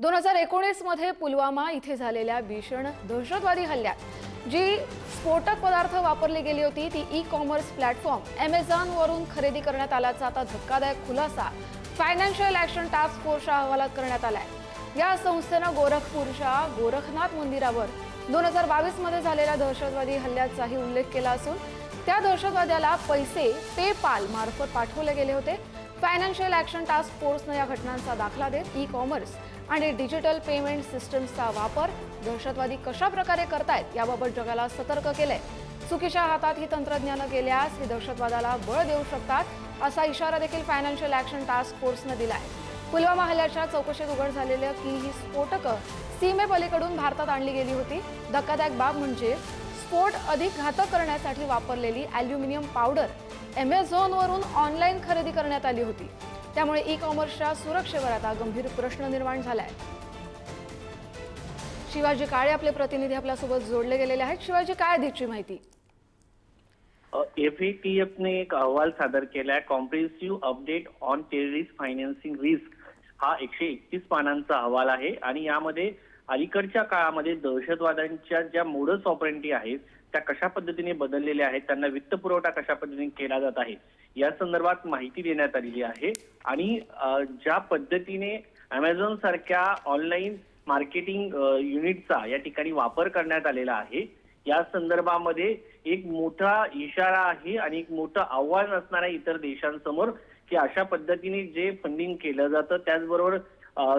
2019 मध्ये पुलवामा इथे झालेल्या भीषण दहशतवादी हल्ल्यात जी स्फोटक पदार्थ वापरली गेली होती ती ई-कॉमर्स प्लॅटफॉर्म Amazon वरून खरेदी करण्यात आल्याचा आता धक्कादायक खुलासा फायनान्शियल ॲक्शन टास्क फोर्सच्या अहवालात करण्यात आलाय। या संस्थेनं गोरखपूरच्या गोरखनाथ मंदिरावर 2022 मध्ये झालेल्या दहशतवादी हल्ल्याचाही उल्लेख केला असून त्या दहशतवाद्याला पैसे पेपाल मार्फत पाठवले गेले होते। फायनान्शियल ॲक्शन टास्क फोर्सने या घटनांचा दाखला देत ई-कॉमर्स आणि डिजिटल पेमेंट सिस्टम्सचा वापर दहशतवादी कशा प्रकारे करतायत याबाबत जगाला सतर्क केलंय। चुकीच्या हातात ही तंत्रज्ञानं गेल्यास हे दहशतवादाला बळ देऊ शकतात असा इशारा देखील फायनान्शियल ॲक्शन टास्क फोर्सने दिलाय। पुलवामा हल्ल्याच्या चौकशीत उघड झालेलं की ही स्फोटकं सीमेपलीकडून भारतात आणली गेली होती। धक्कादायक बाब म्हणजे स्फोट अधिक घातक करण्यासाठी वापरलेली ॲल्युमिनियम पावडर Amazon वरून ऑनलाईन खरेदी करण्यात आली होती। त्यामुळे ई-कॉमर्सच्या सुरक्षेवर आता गंभीर प्रश्न निर्माण झालाय। शिवाजी काळे आपले प्रतिनिधी आपल्यासोबत जोडले गेलेले आहेत। शिवाजी, काय अधिकची माहिती? FATF ने एक अहवाल सादर केलाय, comprehensive update on terrorist financing risk. हा 131 पानांचा अहवाल आहे आणि यामध्ये अलीकडच्या काळामध्ये दहशतवाद्यांच्या ज्या मोडस ऑपरेंडी आहेत त्या कशा पद्धतीने बदललेल्या आहेत, त्यांना वित्त पुरवठा कशा पद्धतीने केला जात आहे या संदर्भात माहिती देण्यात आलेली आहे। आणि ज्या पद्धतीने Amazon सारख्या ऑनलाईन मार्केटिंग युनिटचा या ठिकाणी वापर करण्यात आलेला आहे या संदर्भामध्ये एक मोठा इशारा आहे आणि एक मोठं आव्हान असणार आहे इतर देशांसमोर की अशा पद्धतीने जे फंडिंग केलं जातं त्याचबरोबर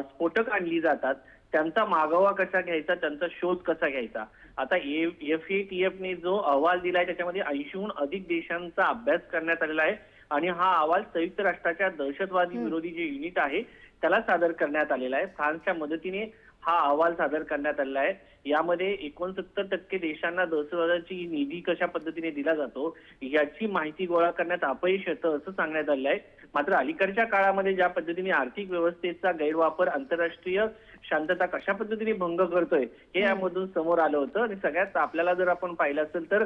स्फोटक आणली जातात त्यांचा मागोवा कसा घ्यायचा, त्यांचा शोध कसा घ्यायचा। आता FATF ने जो अहवाल दिलाय त्याच्यामध्ये 80हून अधिक देशांचा अभ्यास करण्यात आलेला आहे आणि हा अहवाल संयुक्त राष्ट्राच्या दहशतवादी विरोधी जे युनिट आहे त्याला सादर करण्यात आलेला आहे। फ्रान्सच्या मदतीने हा अहवाल सादर करण्यात आलेला आहे। यामध्ये 69% देशांना दहशतवादाची निधी कशा पद्धतीने दिला जातो याची माहिती गोळा करण्यात अपयश येतं असं सांगण्यात आलेलं आहे। मात्र अलीकडच्या काळामध्ये ज्या पद्धतीने आर्थिक व्यवस्थेचा गैरवापर आंतरराष्ट्रीय शांतता कशा पद्धतीने भंग करतोय हे यामधून समोर आलं होतं। आणि सगळ्यात आपल्याला जर आपण पाहिलं असेल तर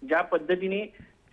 ज्या पद्धतीने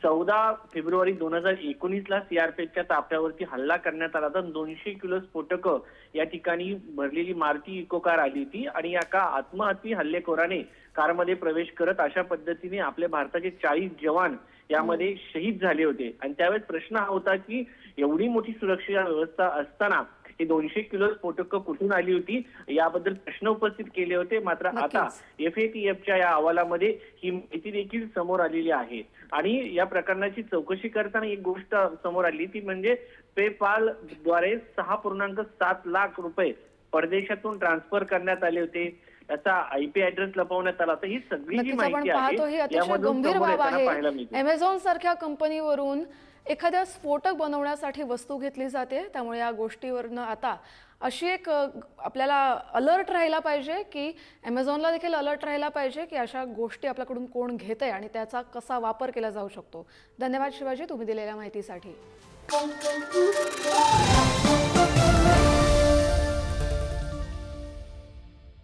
14 फेब्रुवारी 2019ला CRPFच्या ताफ्यावरती हल्ला करण्यात आला तर 200 किलो स्फोटकं या ठिकाणी भरलेली मारुती इको कार आली होती आणि एका आत्मघाती हल्लेखोराने कारमध्ये प्रवेश करत अशा पद्धतीने आपले भारताचे 40 जवान यामध्ये शहीद झाले होते। आणि त्यावेळेस प्रश्न हा होता की एवढी मोठी सुरक्षा व्यवस्था असताना ही 200 किलो स्फोटकं कुठून आली होती याबद्दल प्रश्न उपस्थित केले होते। मात्र आता FATFच्या या अहवालामध्ये ही माहिती देखील समोर आलेली आहे आणि या प्रकरणाची चौकशी करताना एक गोष्ट समोर आली ती म्हणजे पेपाल द्वारे 6.7 लाख रुपये परदेशातून ट्रान्सफर करण्यात आले होते, त्याचा IP ऍड्रेस लपवण्यात आला। तर ही सगळी जी माहिती आहे यामधून समोर पाहायला मिळते। Amazon सारख्या कंपनीवरून एखाद्या स्फोटक बनवण्यासाठी वस्तू घेतली जाते, त्यामुळे या गोष्टीवरनं आता अशी एक आपल्याला अलर्ट राहायला पाहिजे की Amazonला देखील अलर्ट राहायला पाहिजे की अशा गोष्टी आपल्याकडून कोण घेतंय आणि त्याचा कसा वापर केला जाऊ शकतो। धन्यवाद शिवाजी, तुम्ही दिलेल्या माहितीसाठी।